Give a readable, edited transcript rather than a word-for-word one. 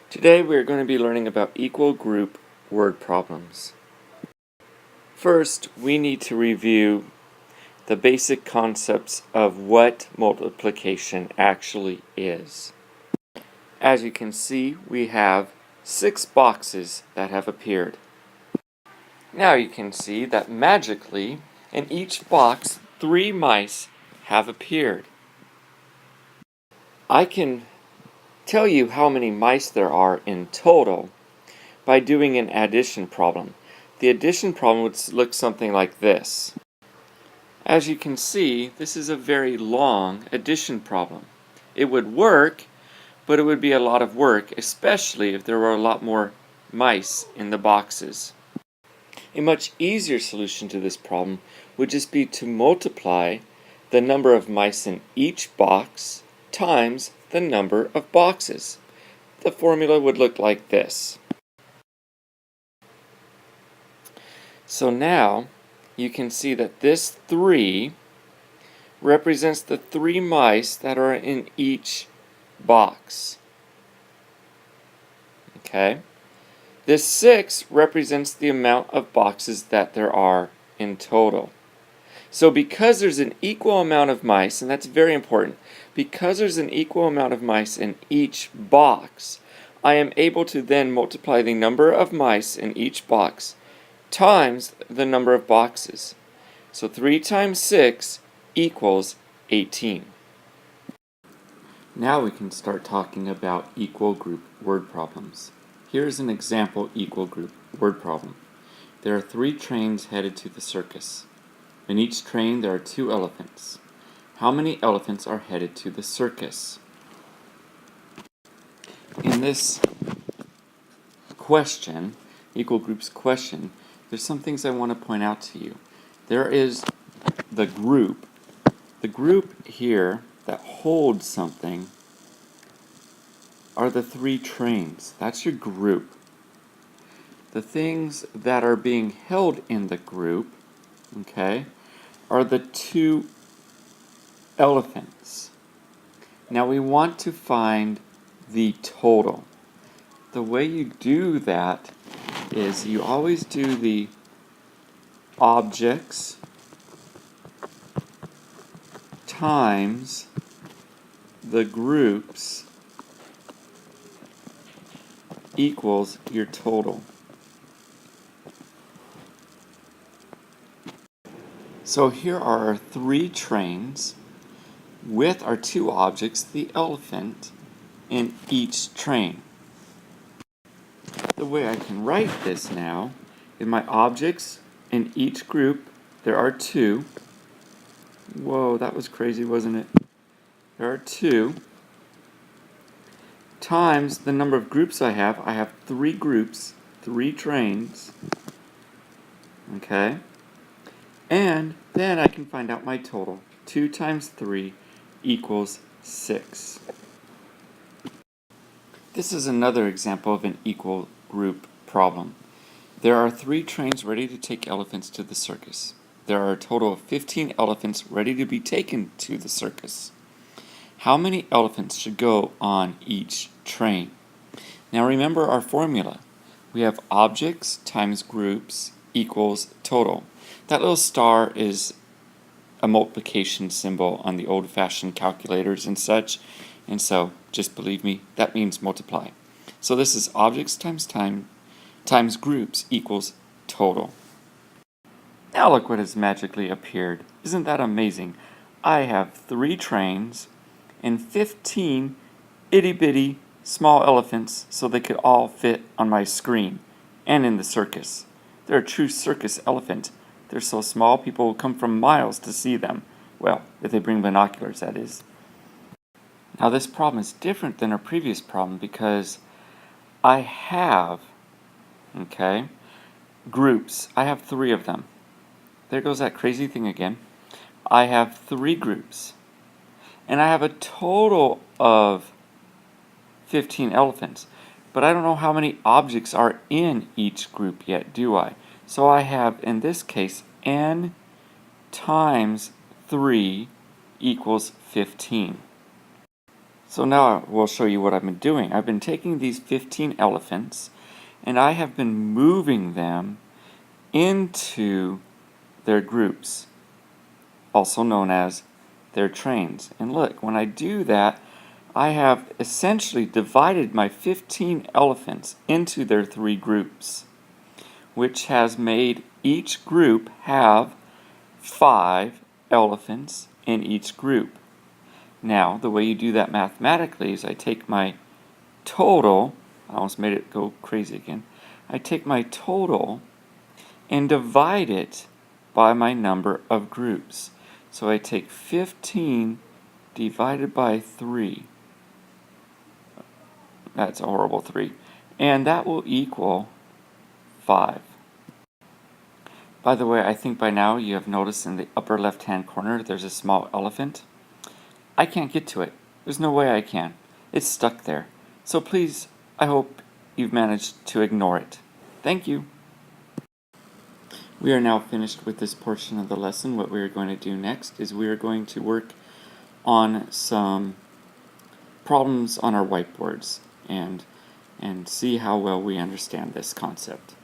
Today we are going to be learning about equal group word problems. First, we need to review the basic concepts of what multiplication actually is. As you can see, we have 6 boxes that have appeared. Now you can see that magically, in each box, 3 mice have appeared. I can tell you how many mice there are in total by doing an addition problem. The addition problem would look something like this. As you can see, this is a very long addition problem. It would work, but it would be a lot of work, especially if there were a lot more mice in the boxes. A much easier solution to this problem would just be to multiply the number of mice in each box times the number of boxes. The formula would look like this. So now you can see that this 3 represents the 3 mice that are in each box. Okay? This 6 represents the amount of boxes that there are in total. So because there's an equal amount of mice, and that's very important, because there's an equal amount of mice in each box, I am able to then multiply the number of mice in each box times the number of boxes. So 3 times 6 equals 18. Now we can start talking about equal group word problems. Here's an example equal group word problem. There are 3 trains headed to the circus. In each train there are 2 elephants. How many elephants are headed to the circus? In this question, equal groups question, there's some things I want to point out to you. There is the group. The group here that holds something are the 3 trains. That's your group. The things that are being held in the group, okay, are the 2 elephants. Now we want to find the total. The way you do that is you always do the objects times the groups equals your total. So here are our 3 trains with our 2 objects, the elephant, in each train. The way I can write this now, in my objects in each group, there are 2. Whoa, that was crazy, wasn't it? There are 2 times the number of groups I have. I have 3 groups, 3 trains. Okay? And then I can find out my total. 2 times 3 equals 6. This is another example of an equal group problem. There are 3 trains ready to take elephants to the circus. There are a total of 15 elephants ready to be taken to the circus. How many elephants should go on each train? Now remember our formula. We have objects times groups equals total. That little star is a multiplication symbol on the old-fashioned calculators and such, and so just believe me, that means multiply. So this is objects times groups equals total. Now look what has magically appeared. Isn't that amazing? I have 3 trains and 15 itty-bitty small elephants so they could all fit on my screen and in the circus. They're a true circus elephant. They're so small people will come from miles to see them. Well, if they bring binoculars, that is. Now this problem is different than our previous problem because I have, groups. I have 3 of them. There goes that crazy thing again. I have 3 groups. And I have a total of 15 elephants. But I don't know how many objects are in each group yet, do I? So I have, in this case, n times 3 equals 15. So now we'll show you what I've been doing. I've been taking these 15 elephants and I have been moving them into their groups, also known as their trains. And look, when I do that, I have essentially divided my 15 elephants into their 3 groups, which has made each group have 5 elephants in each group. Now, the way you do that mathematically is I take my total, I almost made it go crazy again, I take my total and divide it by my number of groups. So I take 15 divided by 3. That's a horrible 3. And that will equal 5. By the way, I think by now you have noticed in the upper left-hand corner there's a small elephant. I can't get to it. There's no way I can. It's stuck there. So please, I hope you've managed to ignore it. Thank you. We are now finished with this portion of the lesson. What we are going to do next is we are going to work on some problems on our whiteboards and see how well we understand this concept.